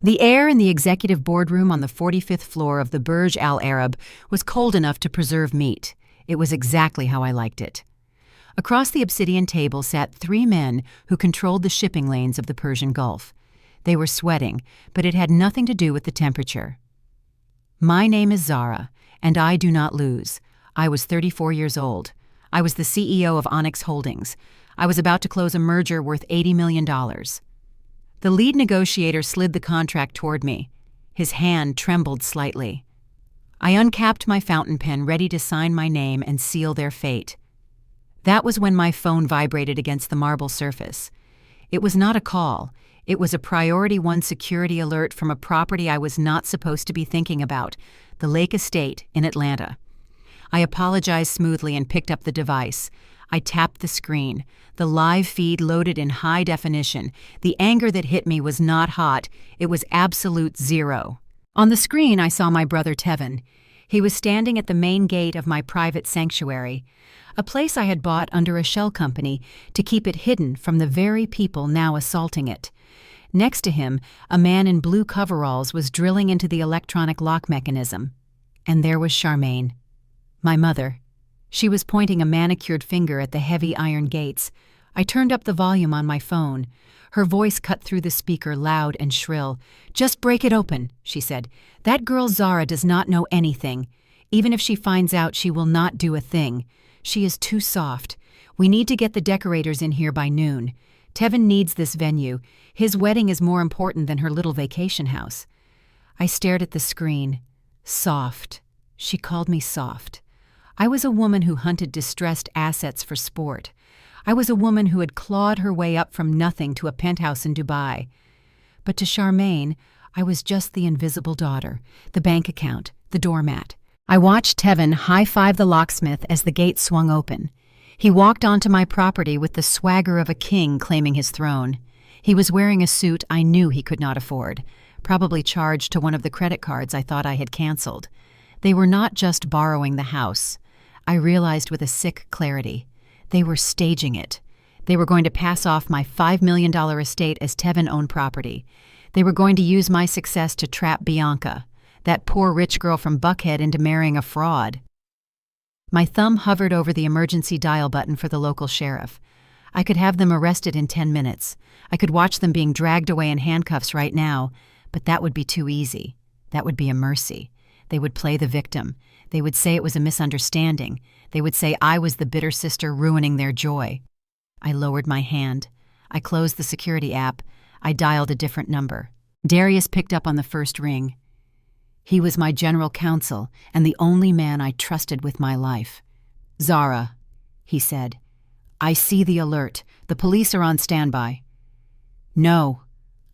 The air in the executive boardroom on the 45th floor of the Burj Al Arab was cold enough to preserve meat. It was exactly how I liked it. Across the obsidian table sat 3 men who controlled the shipping lanes of the Persian Gulf. They were sweating, but it had nothing to do with the temperature. My name is Zara, and I do not lose. I was 34 years old. I was the CEO of Onyx Holdings. I was about to close a merger worth $80 million. The lead negotiator slid the contract toward me. His hand trembled slightly. I uncapped my fountain pen, ready to sign my name and seal their fate. That was when my phone vibrated against the marble surface. It was not a call. It was a Priority 1 security alert from a property I was not supposed to be thinking about, the Lake Estate in Atlanta. I apologized smoothly and picked up the device. I tapped the screen. The live feed loaded in high definition. The anger that hit me was not hot. It was absolute zero. On the screen, I saw my brother Tevin. He was standing at the main gate of my private sanctuary, a place I had bought under a shell company to keep it hidden from the very people now assaulting it. Next to him, a man in blue coveralls was drilling into the electronic lock mechanism. And there was Charmaine, my mother. She was pointing a manicured finger at the heavy iron gates. I turned up the volume on my phone. Her voice cut through the speaker, loud and shrill. "Just break it open," she said. "That girl Zara does not know anything. Even if she finds out, she will not do a thing. She is too soft. We need to get the decorators in here by noon. Tevin needs this venue. His wedding is more important than her little vacation house." I stared at the screen. Soft. She called me soft. I was a woman who hunted distressed assets for sport. I was a woman who had clawed her way up from nothing to a penthouse in Dubai. But to Charmaine, I was just the invisible daughter, the bank account, the doormat. I watched Tevin high-five the locksmith as the gate swung open. He walked onto my property with the swagger of a king claiming his throne. He was wearing a suit I knew he could not afford, probably charged to one of the credit cards I thought I had canceled. They were not just borrowing the house. I realized with a sick clarity. They were staging it. They were going to pass off my $5 million estate as Tevin-owned property. They were going to use my success to trap Bianca, that poor rich girl from Buckhead, into marrying a fraud. My thumb hovered over the emergency dial button for the local sheriff. I could have them arrested in 10 minutes. I could watch them being dragged away in handcuffs right now, but that would be too easy. That would be a mercy. They would play the victim. They would say it was a misunderstanding. They would say I was the bitter sister ruining their joy. I lowered my hand. I closed the security app. I dialed a different number. Darius picked up on the first ring. He was my general counsel and the only man I trusted with my life. "Zara," he said. "I see the alert. The police are on standby." "No,"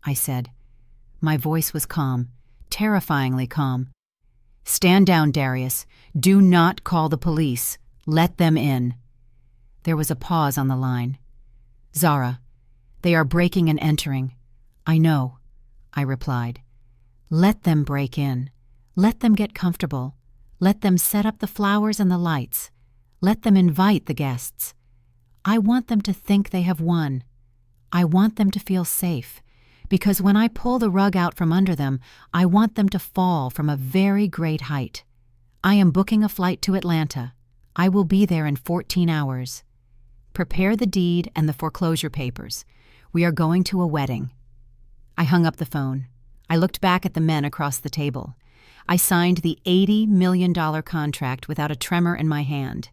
I said. My voice was calm, terrifyingly calm. "Stand down, Darius. Do not call the police. Let them in." There was a pause on the line. "Zara, they are breaking and entering." "I know," I replied. "Let them break in. Let them get comfortable. Let them set up the flowers and the lights. Let them invite the guests. I want them to think they have won. I want them to feel safe. Because when I pull the rug out from under them, I want them to fall from a very great height. I am booking a flight to Atlanta. I will be there in 14 hours. Prepare the deed and the foreclosure papers. We are going to a wedding." I hung up the phone. I looked back at the men across the table. I signed the $80 million contract without a tremor in my hand.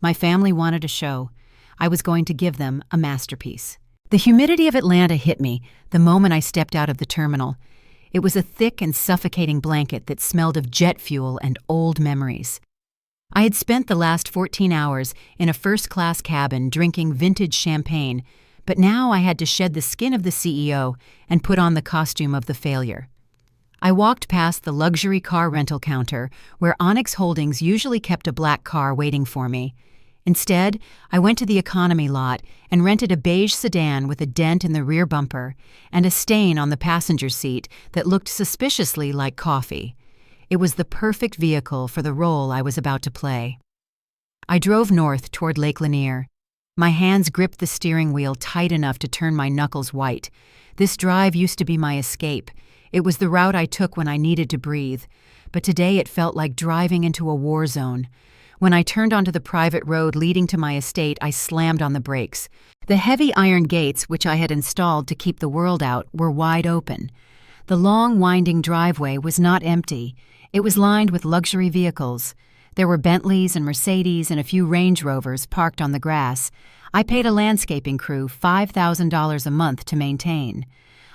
My family wanted a show. I was going to give them a masterpiece. The humidity of Atlanta hit me the moment I stepped out of the terminal. It was a thick and suffocating blanket that smelled of jet fuel and old memories. I had spent the last 14 hours in a first-class cabin drinking vintage champagne, but now I had to shed the skin of the CEO and put on the costume of the failure. I walked past the luxury car rental counter where Onyx Holdings usually kept a black car waiting for me. Instead, I went to the economy lot and rented a beige sedan with a dent in the rear bumper and a stain on the passenger seat that looked suspiciously like coffee. It was the perfect vehicle for the role I was about to play. I drove north toward Lake Lanier. My hands gripped the steering wheel tight enough to turn my knuckles white. This drive used to be my escape. It was the route I took when I needed to breathe, but today it felt like driving into a war zone. When I turned onto the private road leading to my estate, I slammed on the brakes. The heavy iron gates, which I had installed to keep the world out, were wide open. The long, winding driveway was not empty. It was lined with luxury vehicles. There were Bentleys and Mercedes and a few Range Rovers parked on the grass. I paid a landscaping crew $5,000 a month to maintain.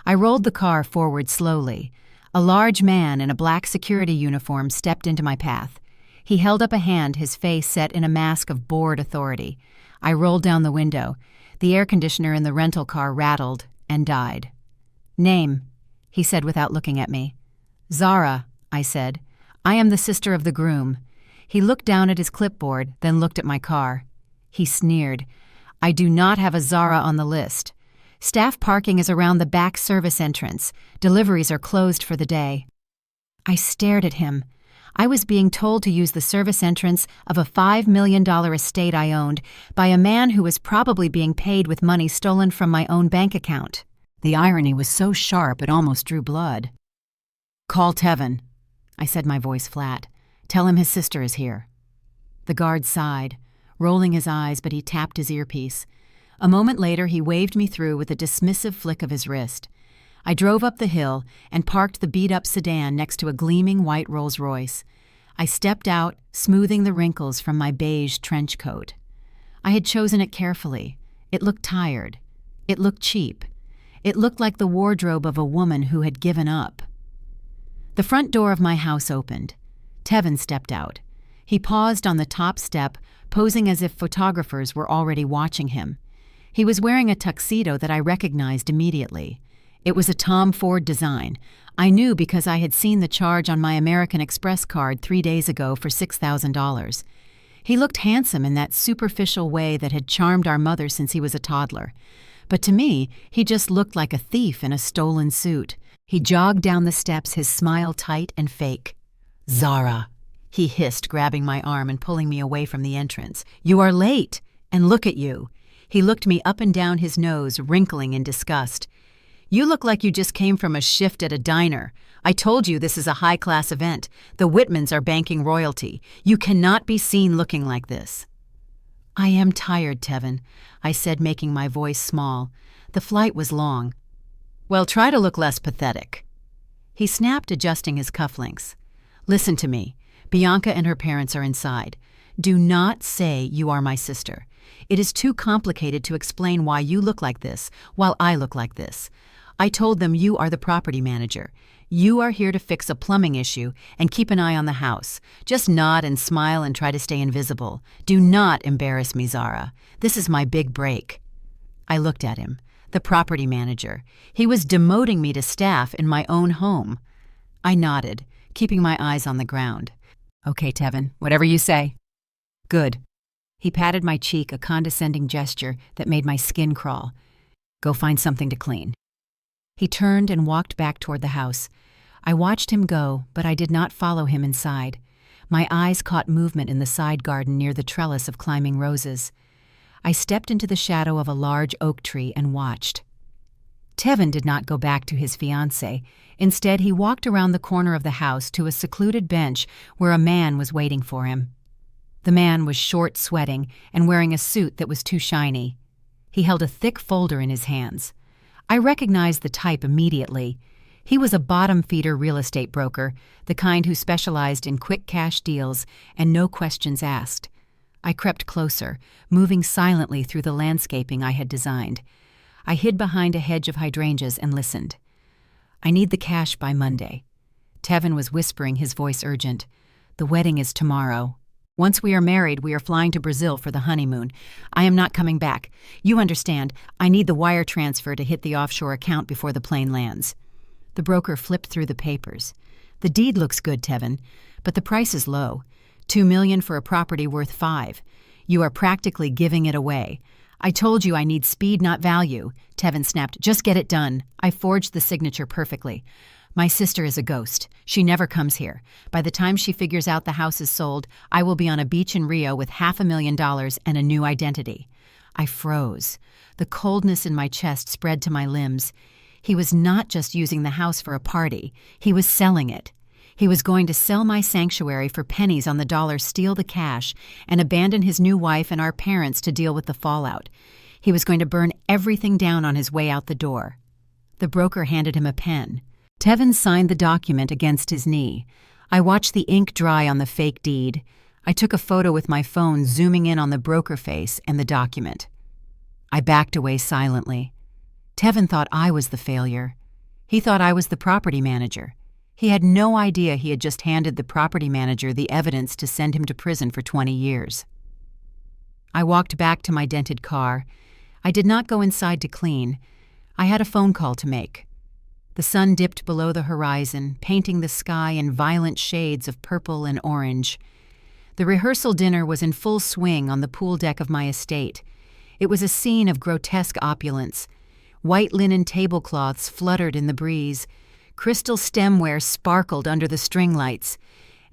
I rolled the car forward slowly. A large man in a black security uniform stepped into my path. He held up a hand, his face set in a mask of bored authority. I rolled down the window. The air conditioner in the rental car rattled and died. "Name," he said without looking at me. "Zara," I said. "I am the sister of the groom." He looked down at his clipboard, then looked at my car. He sneered. "I do not have a Zara on the list. Staff parking is around the back service entrance. Deliveries are closed for the day." I stared at him. I was being told to use the service entrance of a $5 million estate I owned by a man who was probably being paid with money stolen from my own bank account. The irony was so sharp it almost drew blood. "Call Tevin," I said, my voice flat. "Tell him his sister is here." The guard sighed, rolling his eyes, but he tapped his earpiece. A moment later, he waved me through with a dismissive flick of his wrist. I drove up the hill and parked the beat-up sedan next to a gleaming white Rolls-Royce. I stepped out, smoothing the wrinkles from my beige trench coat. I had chosen it carefully. It looked tired. It looked cheap. It looked like the wardrobe of a woman who had given up. The front door of my house opened. Tevin stepped out. He paused on the top step, posing as if photographers were already watching him. He was wearing a tuxedo that I recognized immediately. It was a Tom Ford design. I knew because I had seen the charge on my American Express card 3 days ago for $6,000. He looked handsome in that superficial way that had charmed our mother since he was a toddler. But to me, he just looked like a thief in a stolen suit. He jogged down the steps, his smile tight and fake. "Zara," he hissed, grabbing my arm and pulling me away from the entrance. "You are late, and look at you." He looked me up and down his nose, wrinkling in disgust. "You look like you just came from a shift at a diner. I told you this is a high-class event. The Whitmans are banking royalty. You cannot be seen looking like this." "I am tired, Tevin," I said, making my voice small. The flight was long. "Well, try to look less pathetic." He snapped, adjusting his cufflinks. "Listen to me. Bianca and her parents are inside. Do not say you are my sister. It is too complicated to explain why you look like this, while I look like this. I told them you are the property manager. You are here to fix a plumbing issue and keep an eye on the house. Just nod and smile and try to stay invisible. Do not embarrass me, Zara. This is my big break." I looked at him. The property manager. He was demoting me to staff in my own home. I nodded, keeping my eyes on the ground. "Okay, Tevin, whatever you say." "Good." He patted my cheek, a condescending gesture that made my skin crawl. "Go find something to clean." He turned and walked back toward the house. I watched him go, but I did not follow him inside. My eyes caught movement in the side garden near the trellis of climbing roses. I stepped into the shadow of a large oak tree and watched. Tevin did not go back to his fiancée. Instead, he walked around the corner of the house to a secluded bench where a man was waiting for him. The man was short, sweating, and wearing a suit that was too shiny. He held a thick folder in his hands. I recognized the type immediately. He was a bottom-feeder real estate broker, the kind who specialized in quick cash deals and no questions asked. I crept closer, moving silently through the landscaping I had designed. I hid behind a hedge of hydrangeas and listened. "I need the cash by Monday." Tevin was whispering, his voice urgent. "The wedding is tomorrow. Once we are married, we are flying to Brazil for the honeymoon. I am not coming back. You understand, I need the wire transfer to hit the offshore account before the plane lands." The broker flipped through the papers. "The deed looks good, Tevin, but the price is low. $2 million for a property worth $5 million. You are practically giving it away. I told you I need speed, not value." Tevin snapped. "Just get it done." I forged the signature perfectly. "My sister is a ghost. She never comes here. By the time she figures out the house is sold, I will be on a beach in Rio with $500,000 and a new identity." I froze. The coldness in my chest spread to my limbs. He was not just using the house for a party, he was selling it. He was going to sell my sanctuary for pennies on the dollar, steal the cash, and abandon his new wife and our parents to deal with the fallout. He was going to burn everything down on his way out the door. The broker handed him a pen. Tevin signed the document against his knee. I watched the ink dry on the fake deed. I took a photo with my phone, zooming in on the broker face and the document. I backed away silently. Tevin thought I was the failure. He thought I was the property manager. He had no idea he had just handed the property manager the evidence to send him to prison for 20 years. I walked back to my dented car. I did not go inside to clean. I had a phone call to make. The sun dipped below the horizon, painting the sky in violent shades of purple and orange. The rehearsal dinner was in full swing on the pool deck of my estate. It was a scene of grotesque opulence. White linen tablecloths fluttered in the breeze. Crystal stemware sparkled under the string lights.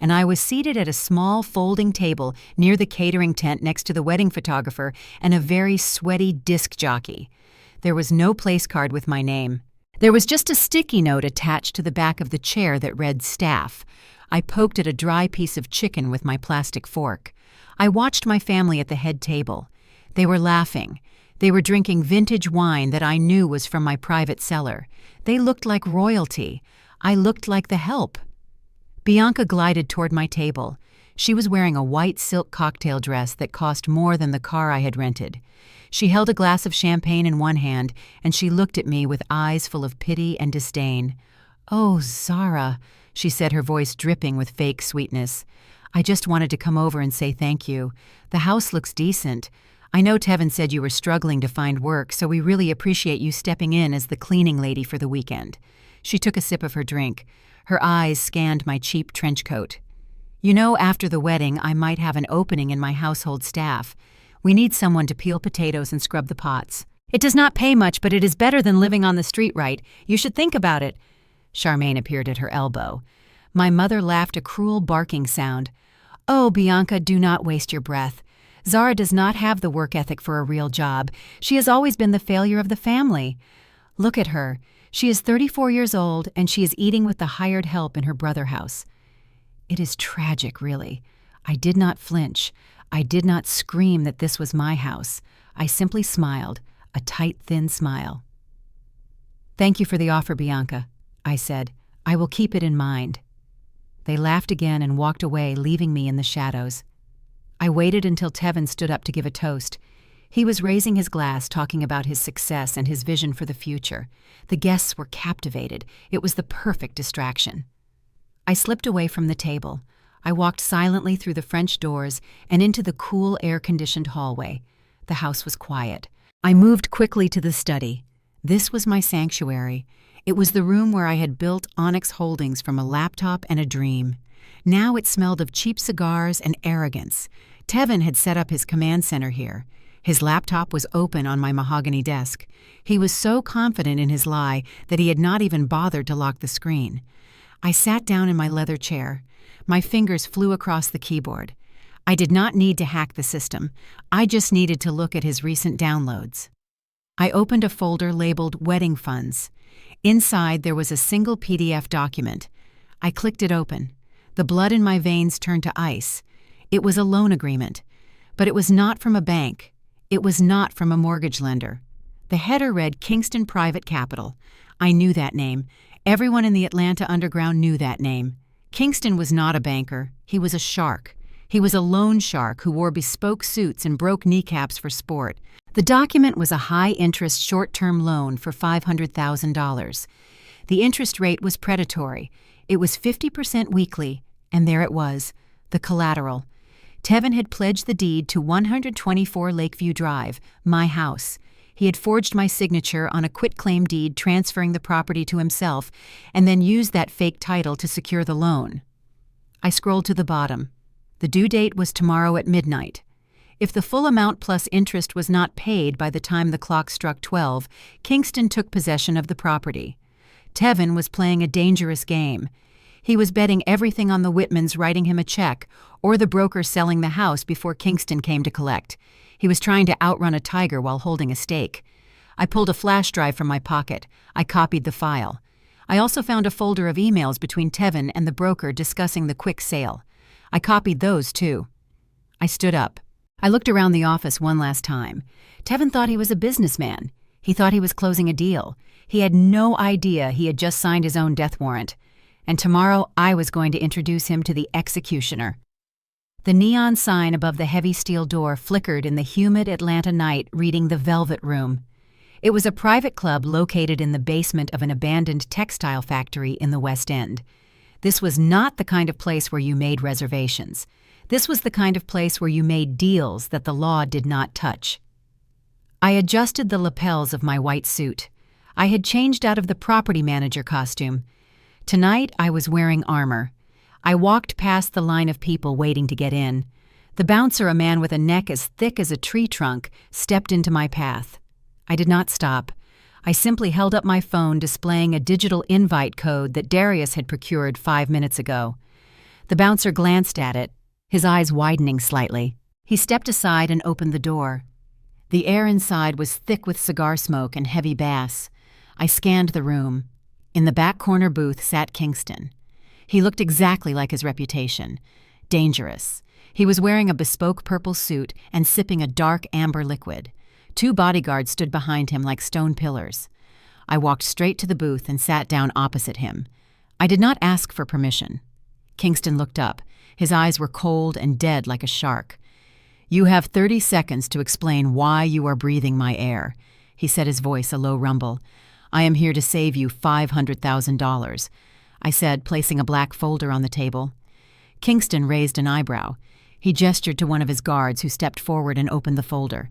And I was seated at a small folding table near the catering tent next to the wedding photographer and a very sweaty disc jockey. There was no place card with my name. There was just a sticky note attached to the back of the chair that read staff. I poked at a dry piece of chicken with my plastic fork. I watched my family at the head table. They were laughing. They were drinking vintage wine that I knew was from my private cellar. They looked like royalty. I looked like the help. Bianca glided toward my table. She was wearing a white silk cocktail dress that cost more than the car I had rented. She held a glass of champagne in one hand, and she looked at me with eyes full of pity and disdain. "Oh, Zara," she said, her voice dripping with fake sweetness. "I just wanted to come over and say thank you. The house looks decent. I know Tevin said you were struggling to find work, so we really appreciate you stepping in as the cleaning lady for the weekend." She took a sip of her drink. Her eyes scanned my cheap trench coat. "You know, after the wedding, I might have an opening in my household staff. We need someone to peel potatoes and scrub the pots. It does not pay much, but it is better than living on the street, right? You should think about it." Charmaine appeared at her elbow. My mother laughed a cruel barking sound. "Oh, Bianca, do not waste your breath. Zara does not have the work ethic for a real job. She has always been the failure of the family. Look at her. She is 34 years old, and she is eating with the hired help in her brother's house." It is tragic, really. I did not flinch. I did not scream that this was my house. I simply smiled, a tight, thin smile. "Thank you for the offer, Bianca," I said. "I will keep it in mind." They laughed again and walked away, leaving me in the shadows. I waited until Tevin stood up to give a toast. He was raising his glass, talking about his success and his vision for the future. The guests were captivated. It was the perfect distraction. I slipped away from the table. I walked silently through the French doors and into the cool, air-conditioned hallway. The house was quiet. I moved quickly to the study. This was my sanctuary. It was the room where I had built Onyx Holdings from a laptop and a dream. Now it smelled of cheap cigars and arrogance. Tevin had set up his command center here. His laptop was open on my mahogany desk. He was so confident in his lie that he had not even bothered to lock the screen. I sat down in my leather chair. My fingers flew across the keyboard. I did not need to hack the system. I just needed to look at his recent downloads. I opened a folder labeled Wedding Funds. Inside, there was a single PDF document. I clicked it open. The blood in my veins turned to ice. It was a loan agreement. But it was not from a bank. It was not from a mortgage lender. The header read Kingston Private Capital. I knew that name. Everyone in the Atlanta Underground knew that name. Kingston was not a banker. He was a shark. He was a loan shark who wore bespoke suits and broke kneecaps for sport. The document was a high-interest short-term loan for $500,000. The interest rate was predatory. It was 50% weekly, and there it was, the collateral. Tevin had pledged the deed to 124 Lakeview Drive, my house. He had forged my signature on a quitclaim deed transferring the property to himself, and then used that fake title to secure the loan. I scrolled to the bottom. The due date was tomorrow at midnight. If the full amount plus interest was not paid by the time the clock struck 12, Kingston took possession of the property. Tevin was playing a dangerous game. He was betting everything on the Whitmans writing him a check or the broker selling the house before Kingston came to collect. He was trying to outrun a tiger while holding a stake. I pulled a flash drive from my pocket. I copied the file. I also found a folder of emails between Tevin and the broker discussing the quick sale. I copied those too. I stood up. I looked around the office one last time. Tevin thought he was a businessman. He thought he was closing a deal. He had no idea he had just signed his own death warrant. And tomorrow I was going to introduce him to the executioner. The neon sign above the heavy steel door flickered in the humid Atlanta night, reading The Velvet Room. It was a private club located in the basement of an abandoned textile factory in the West End. This was not the kind of place where you made reservations. This was the kind of place where you made deals that the law did not touch. I adjusted the lapels of my white suit. I had changed out of the property manager costume. Tonight I was wearing armor. I walked past the line of people waiting to get in. The bouncer, a man with a neck as thick as a tree trunk, stepped into my path. I did not stop. I simply held up my phone, displaying a digital invite code that Darius had procured 5 minutes ago. The bouncer glanced at it, his eyes widening slightly. He stepped aside and opened the door. The air inside was thick with cigar smoke and heavy bass. I scanned the room. In the back corner booth sat Kingston. He looked exactly like his reputation. Dangerous. He was wearing a bespoke purple suit and sipping a dark amber liquid. 2 bodyguards stood behind him like stone pillars. I walked straight to the booth and sat down opposite him. I did not ask for permission. Kingston looked up. His eyes were cold and dead like a shark. "You have 30 seconds to explain why you are breathing my air," he said, his voice a low rumble. "I am here to save you $500,000. I said, placing a black folder on the table. Kingston raised an eyebrow. He gestured to one of his guards, who stepped forward and opened the folder.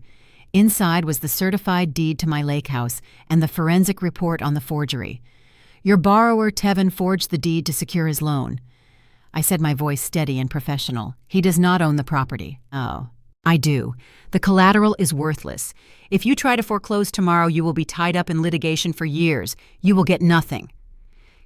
Inside was the certified deed to my lake house and the forensic report on the forgery. "Your borrower, Tevin, forged the deed to secure his loan." I said, my voice steady and professional. "He does not own the property." "Oh." "I do. The collateral is worthless. If you try to foreclose tomorrow, you will be tied up in litigation for years. You will get nothing."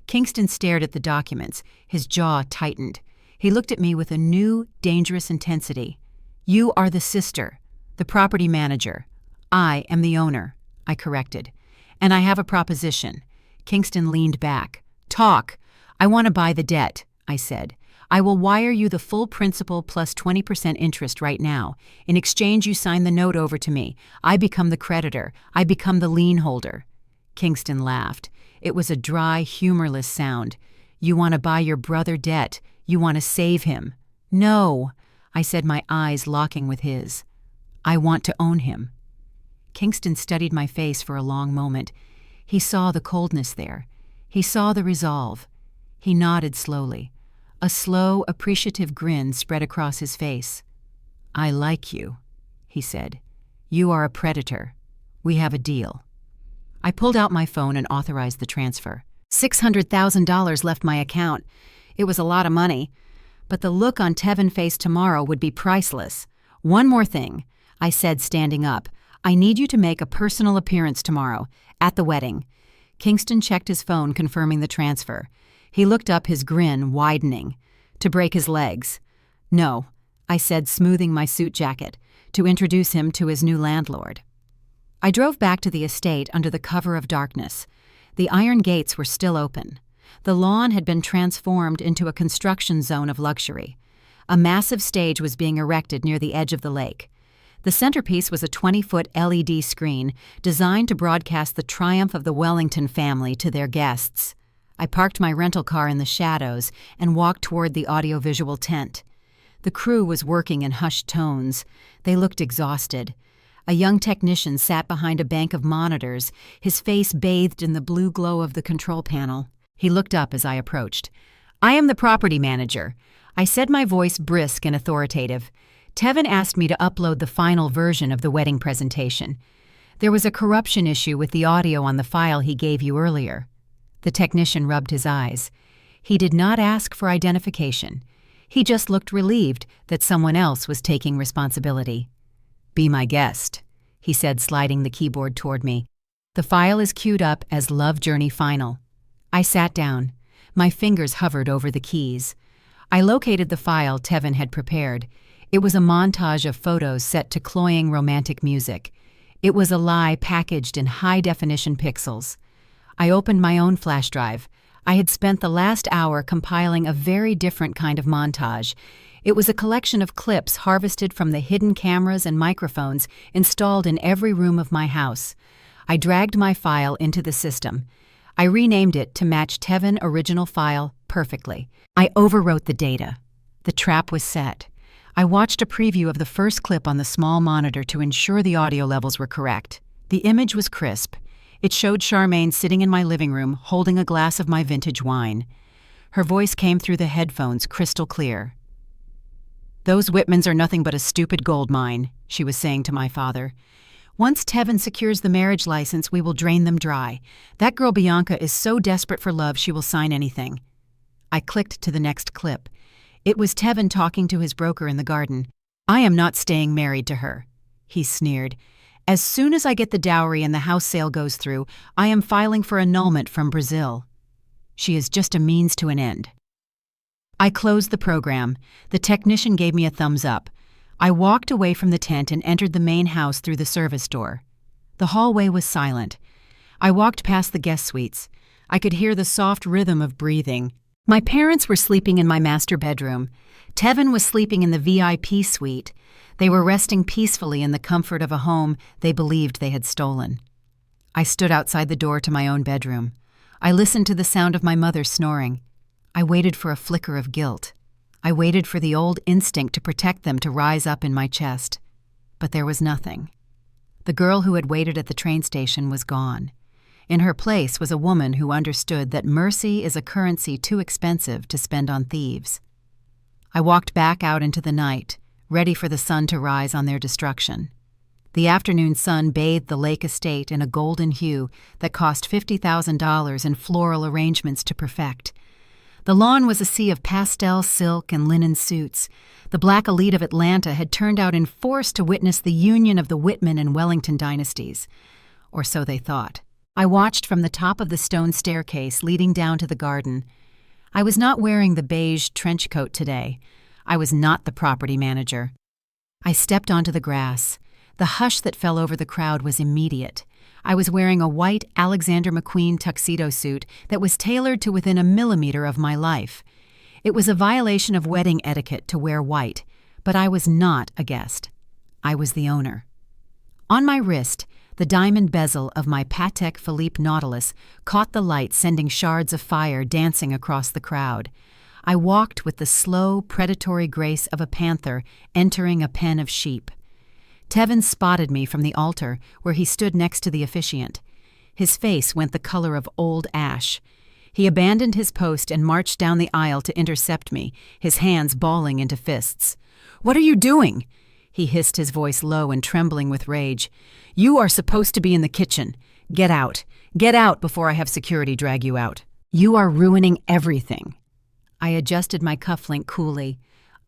Kingston stared at the documents. His jaw tightened. He looked at me with a new, dangerous intensity. "You are the sister, the property manager. I am the owner," I corrected. "And I have a proposition." Kingston leaned back. "Talk. I want to buy the debt," I said. "I will wire you the full principal plus 20% interest right now. In exchange, you sign the note over to me. I become the creditor. I become the lien holder." Kingston laughed. It was a dry, humorless sound. "You want to buy your brother debt. You want to save him." "No," I said, my eyes locking with his. "I want to own him." Kingston studied my face for a long moment. He saw the coldness there. He saw the resolve. He nodded slowly. A slow, appreciative grin spread across his face. "I like you," he said. "You are a predator. We have a deal." I pulled out my phone and authorized the transfer. $600,000 left my account. It was a lot of money, but the look on Tevin's face tomorrow would be priceless. "One more thing," I said, standing up. "I need you to make a personal appearance tomorrow, at the wedding." Kingston checked his phone, confirming the transfer. He looked up, his grin widening. "To break his legs." "No," I said, smoothing my suit jacket, "to introduce him to his new landlord." I drove back to the estate under the cover of darkness. The iron gates were still open. The lawn had been transformed into a construction zone of luxury. A massive stage was being erected near the edge of the lake. The centerpiece was a 20-foot LED screen designed to broadcast the triumph of the Wellington family to their guests. I parked my rental car in the shadows and walked toward the audiovisual tent. The crew was working in hushed tones. They looked exhausted. A young technician sat behind a bank of monitors, his face bathed in the blue glow of the control panel. He looked up as I approached. "I am the property manager," I said, my voice brisk and authoritative. "Tevin asked me to upload the final version of the wedding presentation. There was a corruption issue with the audio on the file he gave you earlier." The technician rubbed his eyes. He did not ask for identification. He just looked relieved that someone else was taking responsibility. "Be my guest," he said, sliding the keyboard toward me. "The file is queued up as Love Journey Final." I sat down. My fingers hovered over the keys. I located the file Tevin had prepared. It was a montage of photos set to cloying romantic music. It was a lie packaged in high-definition pixels. I opened my own flash drive. I had spent the last hour compiling a very different kind of montage. It was a collection of clips harvested from the hidden cameras and microphones installed in every room of my house. I dragged my file into the system. I renamed it to match Tevin original file perfectly. I overwrote the data. The trap was set. I watched a preview of the first clip on the small monitor to ensure the audio levels were correct. The image was crisp. It showed Charmaine sitting in my living room holding a glass of my vintage wine. Her voice came through the headphones crystal clear. "Those Whitmans are nothing but a stupid gold mine," she was saying to my father. "Once Tevin secures the marriage license, we will drain them dry. That girl Bianca is so desperate for love she will sign anything." I clicked to the next clip. It was Tevin talking to his broker in the garden. "I am not staying married to her," he sneered. "As soon as I get the dowry and the house sale goes through, I am filing for annulment from Brazil. She is just a means to an end." I closed the program. The technician gave me a thumbs up. I walked away from the tent and entered the main house through the service door. The hallway was silent. I walked past the guest suites. I could hear the soft rhythm of breathing. My parents were sleeping in my master bedroom. Tevin was sleeping in the VIP suite. They were resting peacefully in the comfort of a home they believed they had stolen. I stood outside the door to my own bedroom. I listened to the sound of my mother snoring. I waited for a flicker of guilt. I waited for the old instinct to protect them to rise up in my chest. But there was nothing. The girl who had waited at the train station was gone. In her place was a woman who understood that mercy is a currency too expensive to spend on thieves. I walked back out into the night, ready for the sun to rise on their destruction. The afternoon sun bathed the lake estate in a golden hue that cost $50,000 in floral arrangements to perfect. The lawn was a sea of pastel silk and linen suits. The black elite of Atlanta had turned out in force to witness the union of the Whitman and Wellington dynasties. Or so they thought. I watched from the top of the stone staircase leading down to the garden. I was not wearing the beige trench coat today. I was not the property manager. I stepped onto the grass. The hush that fell over the crowd was immediate. I was wearing a white Alexander McQueen tuxedo suit that was tailored to within a millimeter of my life. It was a violation of wedding etiquette to wear white, but I was not a guest. I was the owner. On my wrist, the diamond bezel of my Patek Philippe Nautilus caught the light, sending shards of fire dancing across the crowd. I walked with the slow, predatory grace of a panther entering a pen of sheep. Tevin spotted me from the altar where he stood next to the officiant. His face went the color of old ash. He abandoned his post and marched down the aisle to intercept me, his hands balling into fists. "What are you doing?" He hissed, his voice low and trembling with rage. "You are supposed to be in the kitchen. Get out. Get out before I have security drag you out. You are ruining everything." I adjusted my cufflink coolly.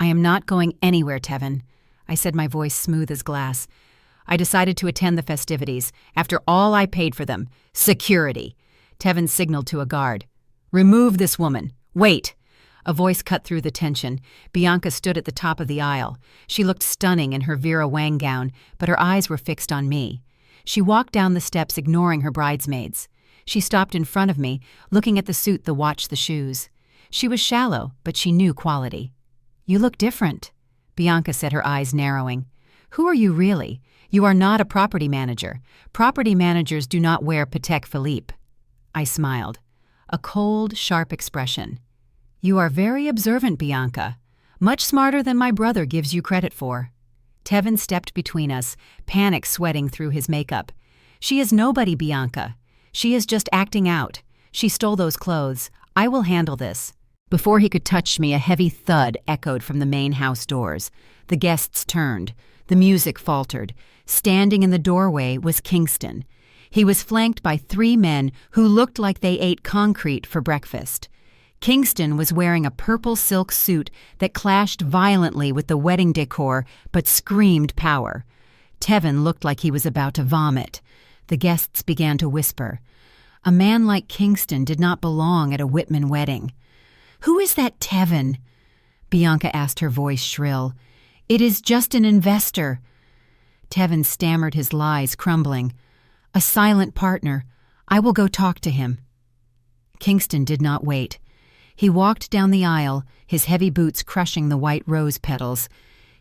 "I am not going anywhere, Tevin," I said, my voice smooth as glass. "I decided to attend the festivities. After all I paid for them. Security." Tevin signaled to a guard. "Remove this woman. Wait." A voice cut through the tension. Bianca stood at the top of the aisle. She looked stunning in her Vera Wang gown, but her eyes were fixed on me. She walked down the steps, ignoring her bridesmaids. She stopped in front of me, looking at the suit, the watch, the shoes. She was shallow, but she knew quality. "You look different," Bianca said, her eyes narrowing. "Who are you really? You are not a property manager. Property managers do not wear Patek Philippe." I smiled. A cold, sharp expression. "You are very observant, Bianca. Much smarter than my brother gives you credit for." Tevin stepped between us, panic sweating through his makeup. "She is nobody, Bianca. She is just acting out. She stole those clothes. I will handle this." Before he could touch me, a heavy thud echoed from the main house doors. The guests turned. The music faltered. Standing in the doorway was Kingston. He was flanked by 3 men who looked like they ate concrete for breakfast. Kingston was wearing a purple silk suit that clashed violently with the wedding decor but screamed power. Tevin looked like he was about to vomit. The guests began to whisper. A man like Kingston did not belong at a Whitman wedding. "Who is that Tevin?" Bianca asked, her voice shrill. "It is just an investor." Tevin stammered, his lies crumbling. "A silent partner. I will go talk to him." Kingston did not wait. He walked down the aisle, his heavy boots crushing the white rose petals.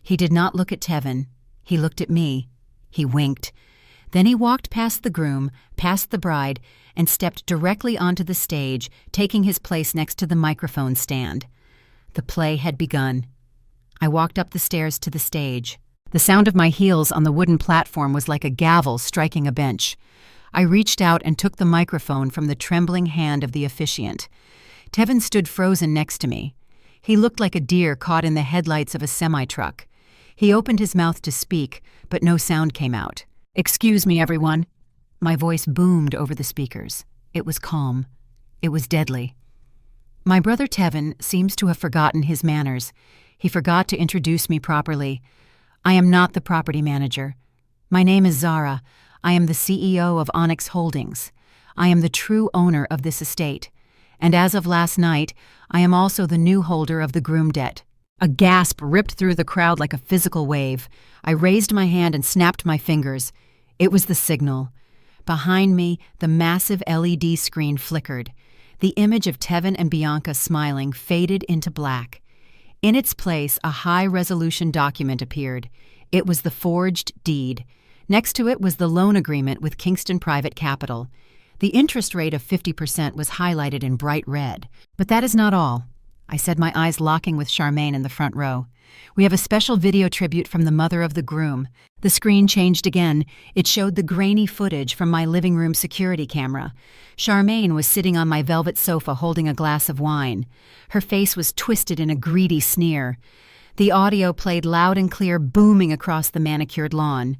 He did not look at Tevin. He looked at me. He winked. Then he walked past the groom, past the bride, and stepped directly onto the stage, taking his place next to the microphone stand. The play had begun. I walked up the stairs to the stage. The sound of my heels on the wooden platform was like a gavel striking a bench. I reached out and took the microphone from the trembling hand of the officiant. Tevin stood frozen next to me. He looked like a deer caught in the headlights of a semi-truck. He opened his mouth to speak, but no sound came out. "Excuse me, everyone." My voice boomed over the speakers. It was calm. It was deadly. My brother Tevin seems to have forgotten his manners. He forgot to introduce me properly. I am not the property manager. My name is Zara. I am the CEO of Onyx Holdings. I am the true owner of this estate. And as of last night, I am also the new holder of the groom debt. A gasp ripped through the crowd like a physical wave. I raised my hand and snapped my fingers. It was the signal. Behind me, the massive LED screen flickered. The image of Tevin and Bianca smiling faded into black. In its place, a high-resolution document appeared. It was the forged deed. Next to it was the loan agreement with Kingston Private Capital. The interest rate of 50% was highlighted in bright red. But that is not all, I said, my eyes locking with Charmaine in the front row. We have a special video tribute from the mother of the groom. The screen changed again. It showed the grainy footage from my living room security camera. Charmaine was sitting on my velvet sofa holding a glass of wine. Her face was twisted in a greedy sneer. The audio played loud and clear, booming across the manicured lawn.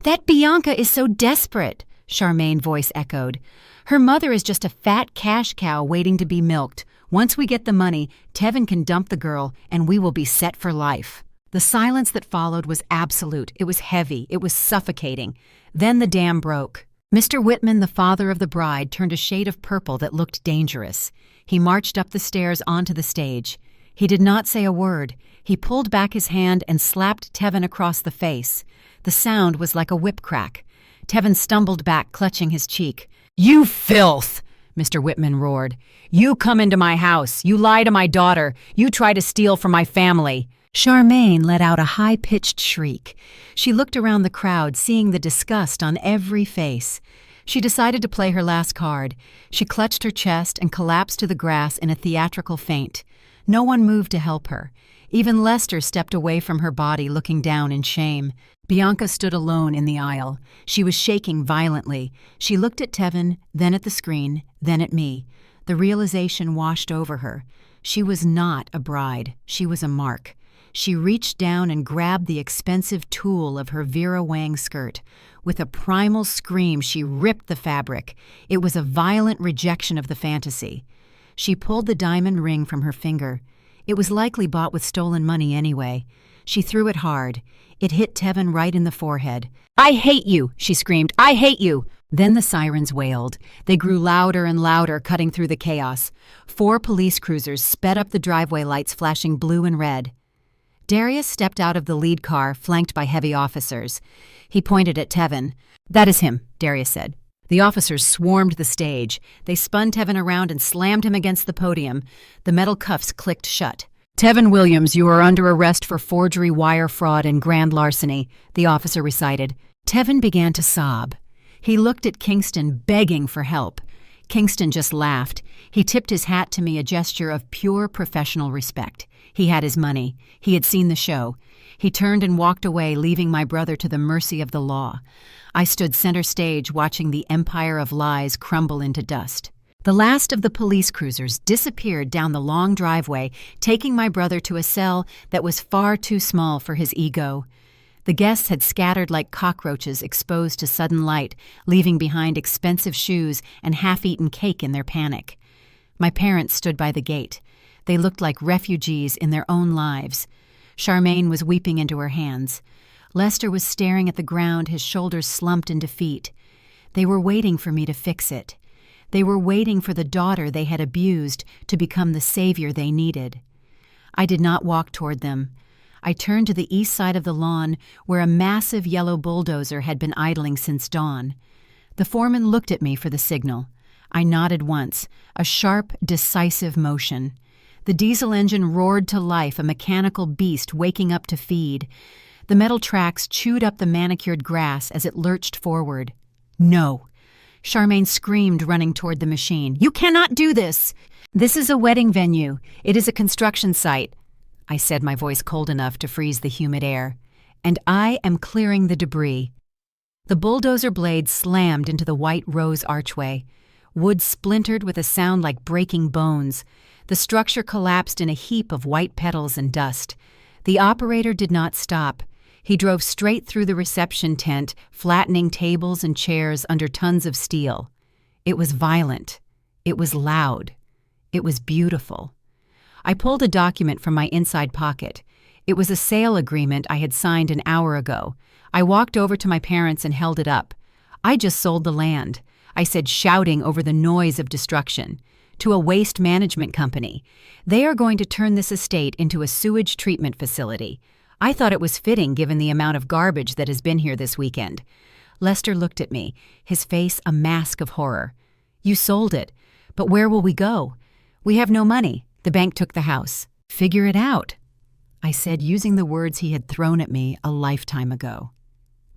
"That Bianca is so desperate," Charmaine's voice echoed. "Her mother is just a fat cash cow waiting to be milked. Once we get the money, Tevin can dump the girl, and we will be set for life." The silence that followed was absolute. It was heavy. It was suffocating. Then the dam broke. Mr. Whitman, the father of the bride, turned a shade of purple that looked dangerous. He marched up the stairs onto the stage. He did not say a word. He pulled back his hand and slapped Tevin across the face. The sound was like a whip crack. Tevin stumbled back, clutching his cheek. "You filth!" Mr. Whitman roared. "You come into my house. You lie to my daughter. You try to steal from my family." Charmaine let out a high-pitched shriek. She looked around the crowd, seeing the disgust on every face. She decided to play her last card. She clutched her chest and collapsed to the grass in a theatrical faint. No one moved to help her. Even Lester stepped away from her body, looking down in shame. Bianca stood alone in the aisle. She was shaking violently. She looked at Tevin, then at the screen, then at me. The realization washed over her. She was not a bride. She was a mark. She reached down and grabbed the expensive tulle of her Vera Wang skirt. With a primal scream, she ripped the fabric. It was a violent rejection of the fantasy. She pulled the diamond ring from her finger. It was likely bought with stolen money anyway. She threw it hard. It hit Tevin right in the forehead. "I hate you!" she screamed. "I hate you!" Then the sirens wailed. They grew louder and louder, cutting through the chaos. 4 police cruisers sped up the driveway, lights flashing blue and red. Darius stepped out of the lead car, flanked by heavy officers. He pointed at Tevin. "That is him," Darius said. The officers swarmed the stage. They spun Tevin around and slammed him against the podium. The metal cuffs clicked shut. "Tevin Williams, you are under arrest for forgery, wire fraud, and grand larceny," the officer recited. Tevin began to sob. He looked at Kingston, begging for help. Kingston just laughed. He tipped his hat to me, a gesture of pure professional respect. He had his money. He had seen the show. He turned and walked away, leaving my brother to the mercy of the law. I stood center stage, watching the empire of lies crumble into dust. The last of the police cruisers disappeared down the long driveway, taking my brother to a cell that was far too small for his ego. The guests had scattered like cockroaches exposed to sudden light, leaving behind expensive shoes and half-eaten cake in their panic. My parents stood by the gate. They looked like refugees in their own lives. Charmaine was weeping into her hands. Lester was staring at the ground, his shoulders slumped in defeat. They were waiting for me to fix it. They were waiting for the daughter they had abused to become the savior they needed. I did not walk toward them. I turned to the east side of the lawn where a massive yellow bulldozer had been idling since dawn. The foreman looked at me for the signal. I nodded once, a sharp, decisive motion. The diesel engine roared to life, a mechanical beast waking up to feed. The metal tracks chewed up the manicured grass as it lurched forward. "No!" Charmaine screamed, running toward the machine. "You cannot do this! This is a wedding venue. It is a construction site," I said, my voice cold enough to freeze the humid air. "And I am clearing the debris." The bulldozer blade slammed into the white rose archway. Wood splintered with a sound like breaking bones. The structure collapsed in a heap of white petals and dust. The operator did not stop. He drove straight through the reception tent, flattening tables and chairs under tons of steel. It was violent. It was loud. It was beautiful. I pulled a document from my inside pocket. It was a sale agreement I had signed an hour ago. I walked over to my parents and held it up. "I just sold the land," I said, shouting over the noise of destruction, "to a waste management company. They are going to turn this estate into a sewage treatment facility. I thought it was fitting given the amount of garbage that has been here this weekend." Lester looked at me, his face a mask of horror. "You sold it, but where will we go? We have no money. The bank took the house. Figure it out," I said, using the words he had thrown at me a lifetime ago.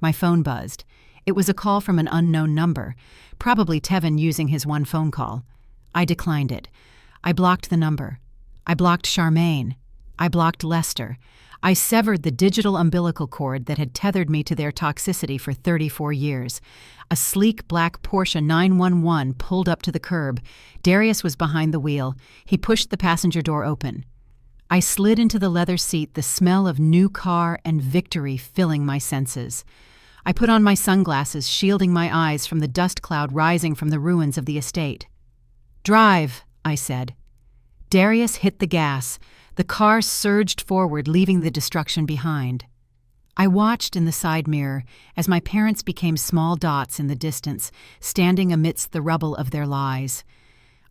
My phone buzzed. It was a call from an unknown number, probably Tevin using his one phone call. I declined it. I blocked the number. I blocked Charmaine. I blocked Lester. I severed the digital umbilical cord that had tethered me to their toxicity for 34 years. A sleek black Porsche 911 pulled up to the curb. Darius was behind the wheel. He pushed the passenger door open. I slid into the leather seat, the smell of new car and victory filling my senses. I put on my sunglasses, shielding my eyes from the dust cloud rising from the ruins of the estate. "Drive," I said. Darius hit the gas. The car surged forward, leaving the destruction behind. I watched in the side mirror as my parents became small dots in the distance, standing amidst the rubble of their lies.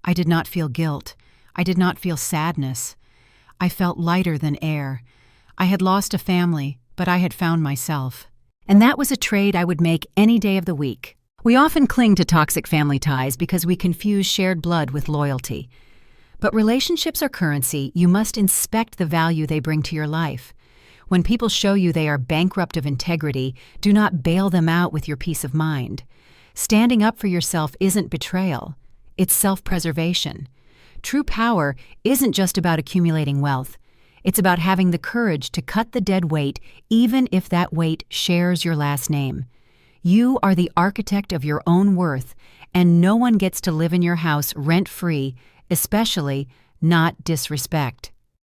I did not feel guilt. I did not feel sadness. I felt lighter than air. I had lost a family, but I had found myself. And that was a trade I would make any day of the week. We often cling to toxic family ties because we confuse shared blood with loyalty. But relationships are currency. You must inspect the value they bring to your life. When people show you they are bankrupt of integrity, do not bail them out with your peace of mind. Standing up for yourself isn't betrayal. It's self-preservation. True power isn't just about accumulating wealth. It's about having the courage to cut the dead weight, even if that weight shares your last name. You are the architect of your own worth, and no one gets to live in your house rent-free, especially not disrespect.